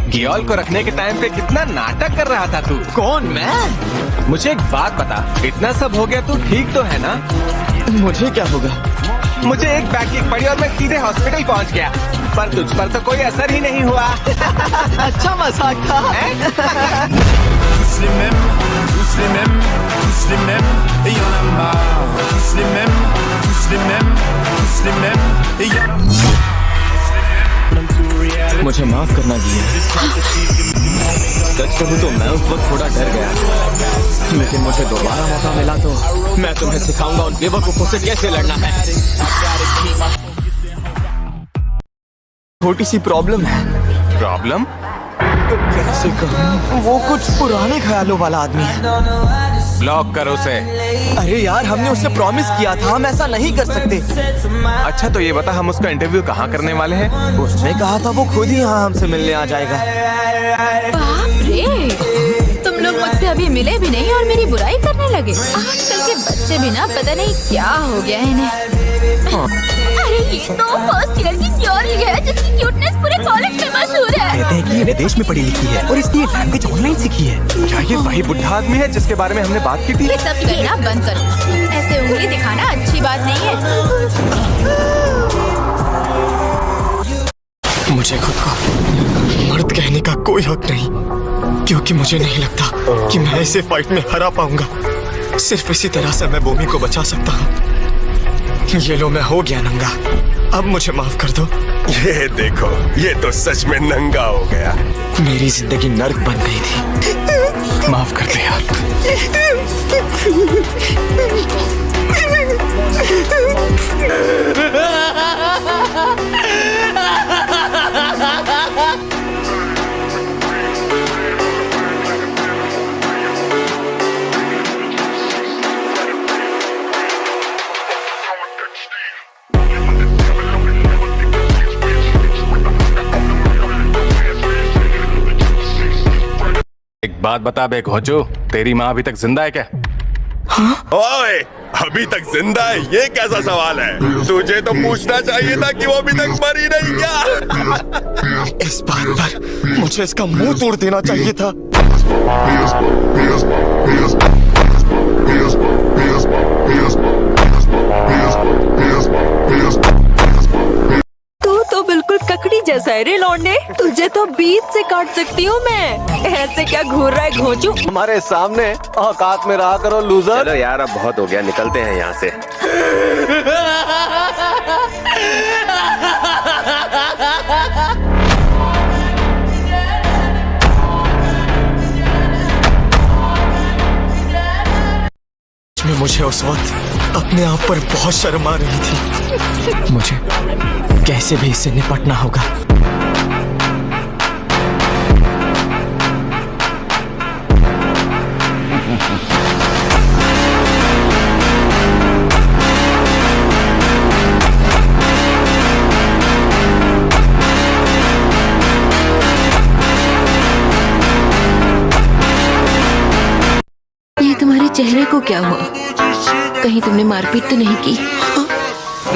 गियोल को रखने के टाइम पे कितना नाटक कर रहा था तू। कौन? मैं? मुझे एक बात बता, इतना सब हो गया, तू ठीक तो है ना? मुझे क्या होगा? मुझे एक बैग पड़ी और मैं सीधे हॉस्पिटल पहुंच गया, पर तुझ पर तो कोई असर ही नहीं हुआ। अच्छा मजाक था। मुझे माफ करना गिया। सच कहूँ तो मैं उस वक्त थोड़ा डर गया, लेकिन मुझे दोबारा मौका मिला तो मैं तुम्हें सिखाऊंगा उन बेवकूफों से कैसे लड़ना है। छोटी सी प्रॉब्लम है। प्रॉब्लम? कैसे कहूँ, वो कुछ पुराने ख्यालों वाला आदमी है। ब्लॉक करो उसे। अरे यार, हमने उससे प्रॉमिस किया था, हम ऐसा नहीं कर सकते। अच्छा तो ये बता, हम उसका इंटरव्यू कहाँ करने वाले हैं? उसने कहा था वो खुद ही यहाँ हमसे मिलने आ जाएगा। बाप रे, तुम लोग मुझसे अभी मिले भी नहीं और मेरी बुराई करने लगे। आजकल के बच्चे भी ना पता नहीं क्या हो गया है इन्हें। अरे ये तो फर्स्ट ईयर की क्योरी है जिसकी क्यूटनेस पूरे कॉलेज में मशहूर है। कहते हैं कि ये विदेश में पढ़ी लिखी है और इसकी लैंग्वेज ऑनलाइन सीखी है। क्या ये वही बुढ़ा आदमी है जिसके बारे में हमने बात की थी? ये सब कहना बंद करो, ऐसे उंगली दिखाना अच्छी बात नहीं है। मुझे खुद को मर्द कहने का कोई हक नहीं, क्योंकि मुझे नहीं लगता कि मैं इसे फाइट में हरा पाऊंगा। सिर्फ इसी तरह से मैं भूमि को बचा सकता हूँ। ये लो, मैं हो गया नंगा, अब मुझे माफ कर दो। ये देखो, ये तो सच में नंगा हो गया। मेरी जिंदगी नर्क बन गई थी, माफ कर दे यार। एक बात बता बे घोचू, तेरी माँ अभी तक जिंदा है क्या? ओए, अभी तक जिंदा है ये कैसा सवाल है? तुझे तो पूछना चाहिए था कि वो अभी तक मरी नहीं क्या? इस बात पर मुझे इसका मुंह तोड़ देना चाहिए था। तू तो बिल्कुल ककड़ी जैसा है रे लौंडे, तुझे तो बीच से काट सकती हूँ मैं। ऐसे क्या घूर रहा है घोंचू? हमारे सामने औकात में रहा करो लूजर। चलो यार, अब बहुत हो गया, निकलते हैं यहाँ से। मुझे उस वक्त अपने आप पर बहुत शर्म आ रही थी। मुझे कैसे भी इससे निपटना होगा। ये तुम्हारे चेहरे को क्या हुआ? कहीं तुमने मारपीट तो नहीं की?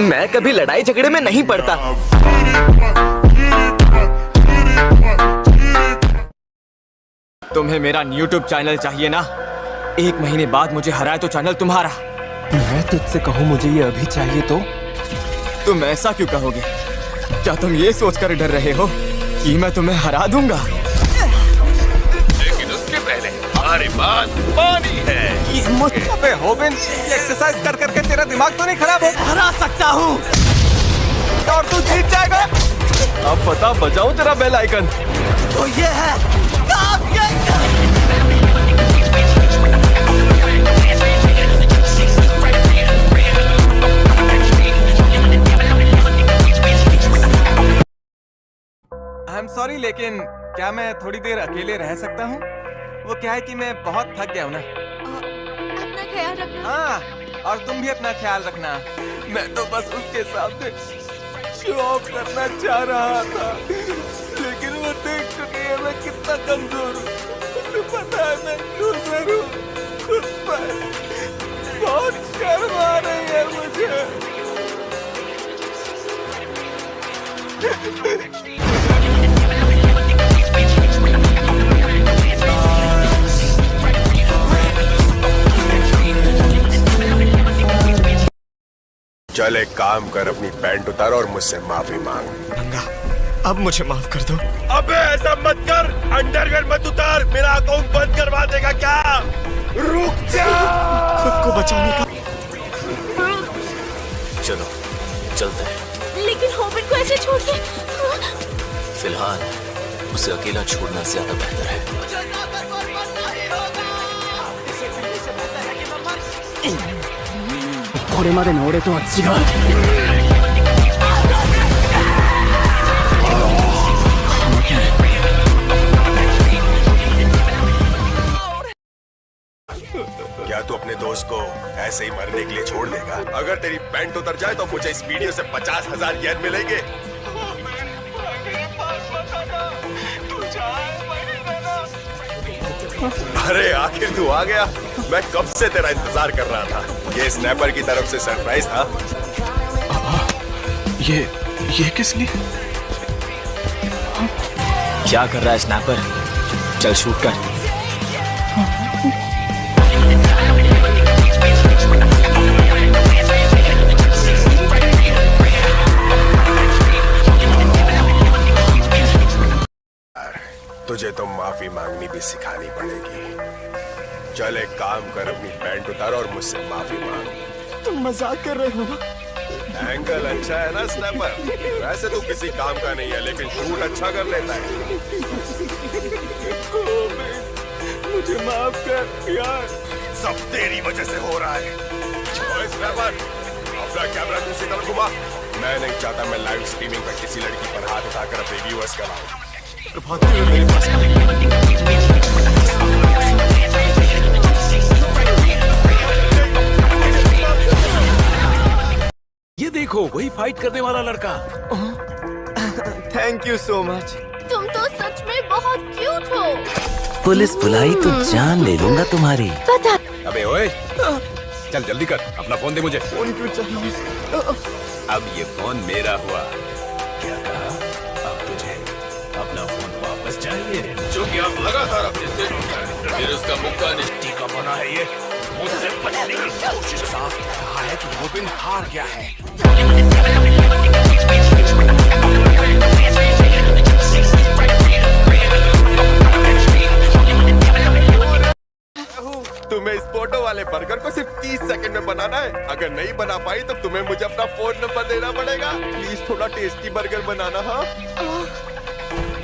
मैं कभी लड़ाई झगड़े में नहीं पड़ता। तुम्हें मेरा YouTube चैनल चाहिए ना? 1 महीने बाद मुझे हराए तो चैनल तुम्हारा। मैं तुझसे कहूँ मुझे ये अभी चाहिए तो? तुम ऐसा क्यों कहोगे? क्या तुम ये सोचकर डर रहे हो कि मैं तुम्हें हरा दूंगा? लेकिन उसके पहले हमारे पास पानी है। अबे होबिन, एक्सरसाइज कर करके तेरा दिमाग तो नहीं खराब हो? हरा सकता हूँ और तू जीत जाएगा। अब पता बजाऊं तेरा बेल आइकन। तो ये है आई एम सॉरी, लेकिन क्या मैं थोड़ी देर अकेले रह सकता हूँ? वो क्या है कि मैं बहुत थक गया हूँ ना। अपना ख्याल रखना। हाँ, और तुम भी अपना ख्याल रखना। मैं तो बस उसके सामने शो ऑफ करना चाह रहा था, लेकिन वो देख चुकी है मैं कितना कमजोर हूँ। उसे पता है मैं लूजर हूँ। उस पर बहुत शर्म आ रही है मुझे। चल एक काम कर, अपनी पैंट उतार और मुझसे माफी मांग। नंगा, अब मुझे माफ कर दो। अबे ऐसा मत कर, अंडरवेयर मत उतार, मेरा अकाउंट बंद करवा देगा क्या? रुक जा। खुद को बचाने का। चलो चलते हैं। लेकिन होबिट को ऐसे छोड़ के फिलहाल उसे अकेला छोड़ना ज्यादा बेहतर है। क्या तू अपने दोस्त को ऐसे ही मरने के लिए छोड़ देगा? अगर तेरी पैंट उतर जाए तो मुझे इस वीडियो से 50,000 येन मिलेंगे। अरे आखिर तू आ गया, मैं कब से तेरा इंतजार कर रहा था। ये स्नैपर की तरफ से सरप्राइज था। ये किस लिए? क्या कर रहा है स्नैपर? चल शूट कर। तुझे तो माफी मांगनी भी सिखानी पड़ेगी। चल एक काम कर, अपनी पैंट उतार और मुझसे माफी मांग। तुम मजाक कर रहे हो ना? एंगल अच्छा है ना स्नैपर? वैसे तू किसी काम का नहीं है, लेकिन शूट अच्छा कर लेता है। मुझे माफ कर यार। सब तेरी वजह से हो रहा है। ओए स्नैपर, अपना कैमरा दूसरी तरफ घुमा। मैं नहीं चाहता मैं लाइव स्ट्रीमिंग पर किसी लड़की पर हाथ उठाकर अपने व्यूअर्स का लाऊं। प्रभात मेरे पास ये देखो, वही फाइट करने वाला लड़का। Thank you so much. तुम तो सच में बहुत क्यूट हो। पुलिस बुलाई तो जान ले लूंगा तुम्हारी। पता अबे ओए, चल जल्दी कर, अपना फोन दे मुझे। फोन क्यों चाहिए? अब ये फोन मेरा हुआ। क्या कहा? अब तुझे अपना फोन वापस चाहिए? जो कि आप लगातार अपने सिर फिर उसका मुक्का निष्ठी का बना है। ये मुझसे बचने की कोशिश। साफ कहा है कि गोविंद हार गया है। तुम्हें इस फोटो वाले बर्गर को सिर्फ 30 सेकंड में बनाना है। अगर नहीं बना पाई तो तुम्हें मुझे अपना फोन नंबर देना पड़ेगा। प्लीज थोड़ा टेस्टी बर्गर बनाना। हाँ,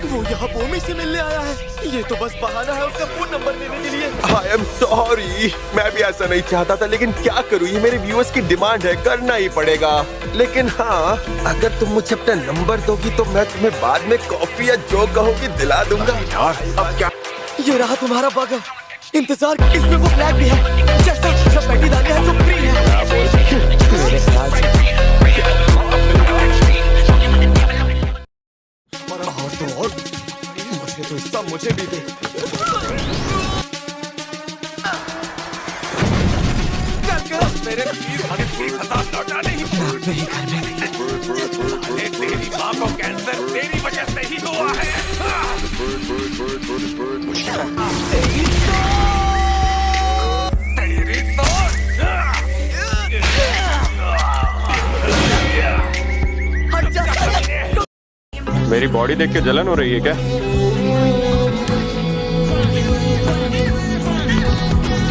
वो यहाँ बोमी से मिलने आया है। ये तो बस बहाना है उसका फोन नंबर लेने के लिए। आई एम सॉरी, मैं भी ऐसा नहीं चाहता था, लेकिन क्या करूँ, ये मेरे व्यूअर्स की डिमांड है, करना ही पड़ेगा। लेकिन हाँ, अगर तुम मुझे अपना नंबर दोगी तो मैं तुम्हें बाद में कॉफी या जो कहोगी दिला दूंगा। यार अब क्या? ये रहा तुम्हारा बर्गर। इंतजार, इसमें वो फ्लैग भी है। जैसा जब पैटी डाले हैं तो फ्री है। मेरे ख्याल से और तो और मुझे तो इसका मुझे भी दे। मेरे लौटा नहीं। नहीं करने। तेरी माँ को कैंसर तेरी वजह से ही हुआ है। मेरी बॉडी देख के जलन हो रही है क्या?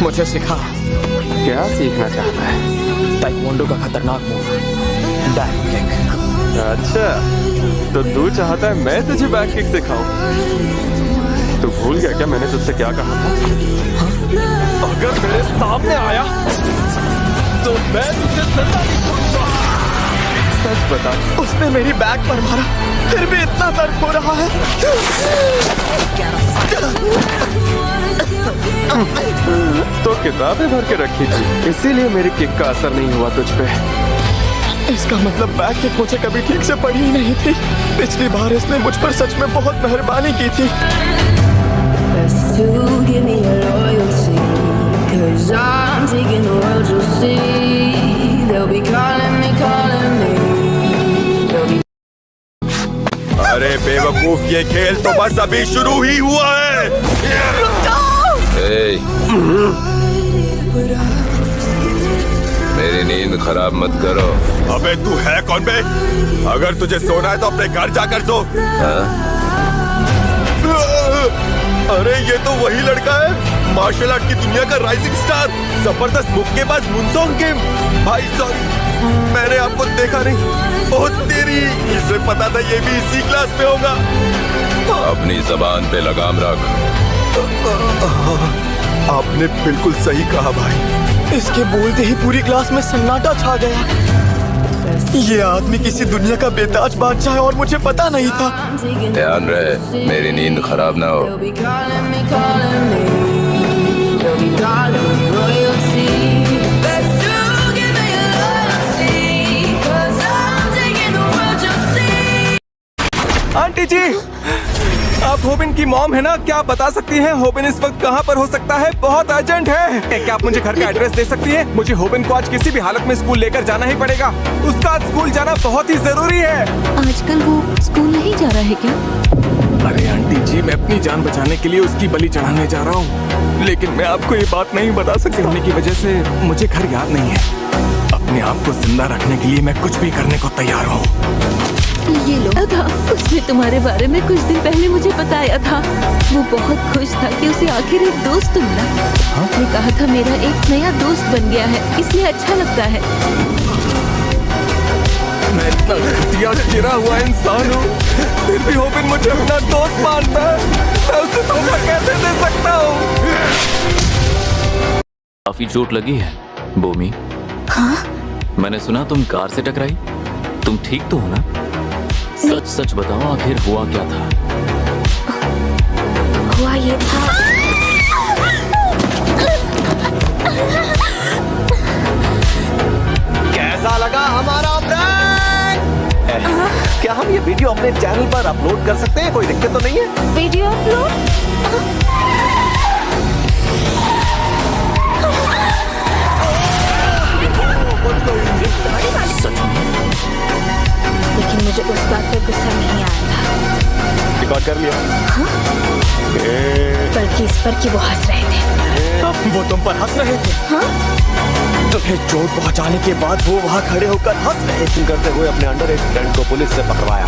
मुझे सिखा। क्या सीखना चाहता है? ताइक्वांडो का खतरनाक मूव, बैक किक। अच्छा, तो तू चाहता है मैं तुझे बैक किक सिखाऊं? तू भूल गया क्या मैंने तुझसे क्या कहा था? अगर मेरे सामने आया तो मैं तुझे सजा नहीं दूंगा। सच बता, उसने मेरी बैक पर मारा, फिर भी इतना दर्द हो रहा है। तो किताबें भर के रखी थी, इसीलिए मेरी किक का असर नहीं हुआ तुझ पे। इसका मतलब बैक किक मुझे कभी ठीक से पड़ी ही नहीं थी। पिछली बार इसने मुझ पर सच में बहुत मेहरबानी की थी। Give me your loyalty, 'cause I'm taking the world, you'll see. They'll be calling me, they'll be. अरे बेवकूफ, ये खेल तो बस अभी शुरू ही हुआ है। मेरी नींद खराब मत करो। अबे तू है कौन बे? अगर तुझे सोना है तो अपने घर जाकर सो। अरे ये तो वही लड़का है, मार्शल आर्ट की दुनिया का राइजिंग स्टार, जबरदस्त मुक्केबाज मुनसोंग किम। भाई सॉरी, मैंने आपको देखा नहीं। ओह तेरी, इसे पता था ये भी इसी क्लास में होगा। अपनी जबान पे लगाम रख। आपने बिल्कुल सही कहा भाई। इसके बोलते ही पूरी क्लास में सन्नाटा छा गया। ये आदमी किसी दुनिया का बेताज बादशाह है और मुझे पता नहीं था। ध्यान रहे मेरी नींद खराब ना हो। They'll be calling me, they'll be calling me royalty. Best to give me your loyalty, 'cause I'm taking the world, you'll see. Aunty जी, आप होबिन की मॉम है ना? क्या आप बता सकती हैं होबिन इस वक्त कहाँ पर हो सकता है? बहुत अर्जेंट है। क्या आप मुझे घर का एड्रेस दे सकती हैं? मुझे होबिन को आज किसी भी हालत में स्कूल लेकर जाना ही पड़ेगा। उसका आज स्कूल जाना बहुत ही जरूरी है। आजकल वो स्कूल नहीं जा रहा है क्या? अरे आंटी जी, मैं अपनी जान बचाने के लिए उसकी बलि चढ़ाने जा रहा हूँ, लेकिन मैं आपको ये बात नहीं बता सकती होने की वजह से मुझे घर याद नहीं है। अपने आप को जिंदा रखने के लिए मैं कुछ भी करने को तैयार हूँ। ये लो था, उसने तुम्हारे बारे में कुछ दिन पहले मुझे बताया था। वो बहुत खुश था कि उसे आखिर एक दोस्त मिला। उसने कहा था मेरा एक नया दोस्त बन गया है, इसलिए अच्छा लगता है। मैं इतना घटिया गिरा हुआ इंसान हूँ, फिर भी होबिन मुझे अपना दोस्त मानता है। मैं उसे धोखा कैसे दे सकता हूँ? काफी चोट लगी है बोमी। हाँ? मैंने सुना तुम कार से टकराई। तुम ठीक तो हो ना? सच सच बताओ, आखिर हुआ क्या था? हुआ ये था, कैसा लगा हमारा प्रैंक? क्या हम ये वीडियो अपने चैनल पर अपलोड कर सकते हैं? कोई दिक्कत तो नहीं है? Video upload? लेकिन मुझे उस बात पर गुस्सा नहीं आया था। रिकॉर्ड कर लिया? बल्कि इस पर कि वो हंस रहे थे। वो तुम पर हंस रहे थे? तुम्हें चोट पहुंचाने के बाद वो वहाँ खड़े होकर हंस रहे थे। करते हुए अपने अंडर एज फ्रेंड को पुलिस से पकड़वाया।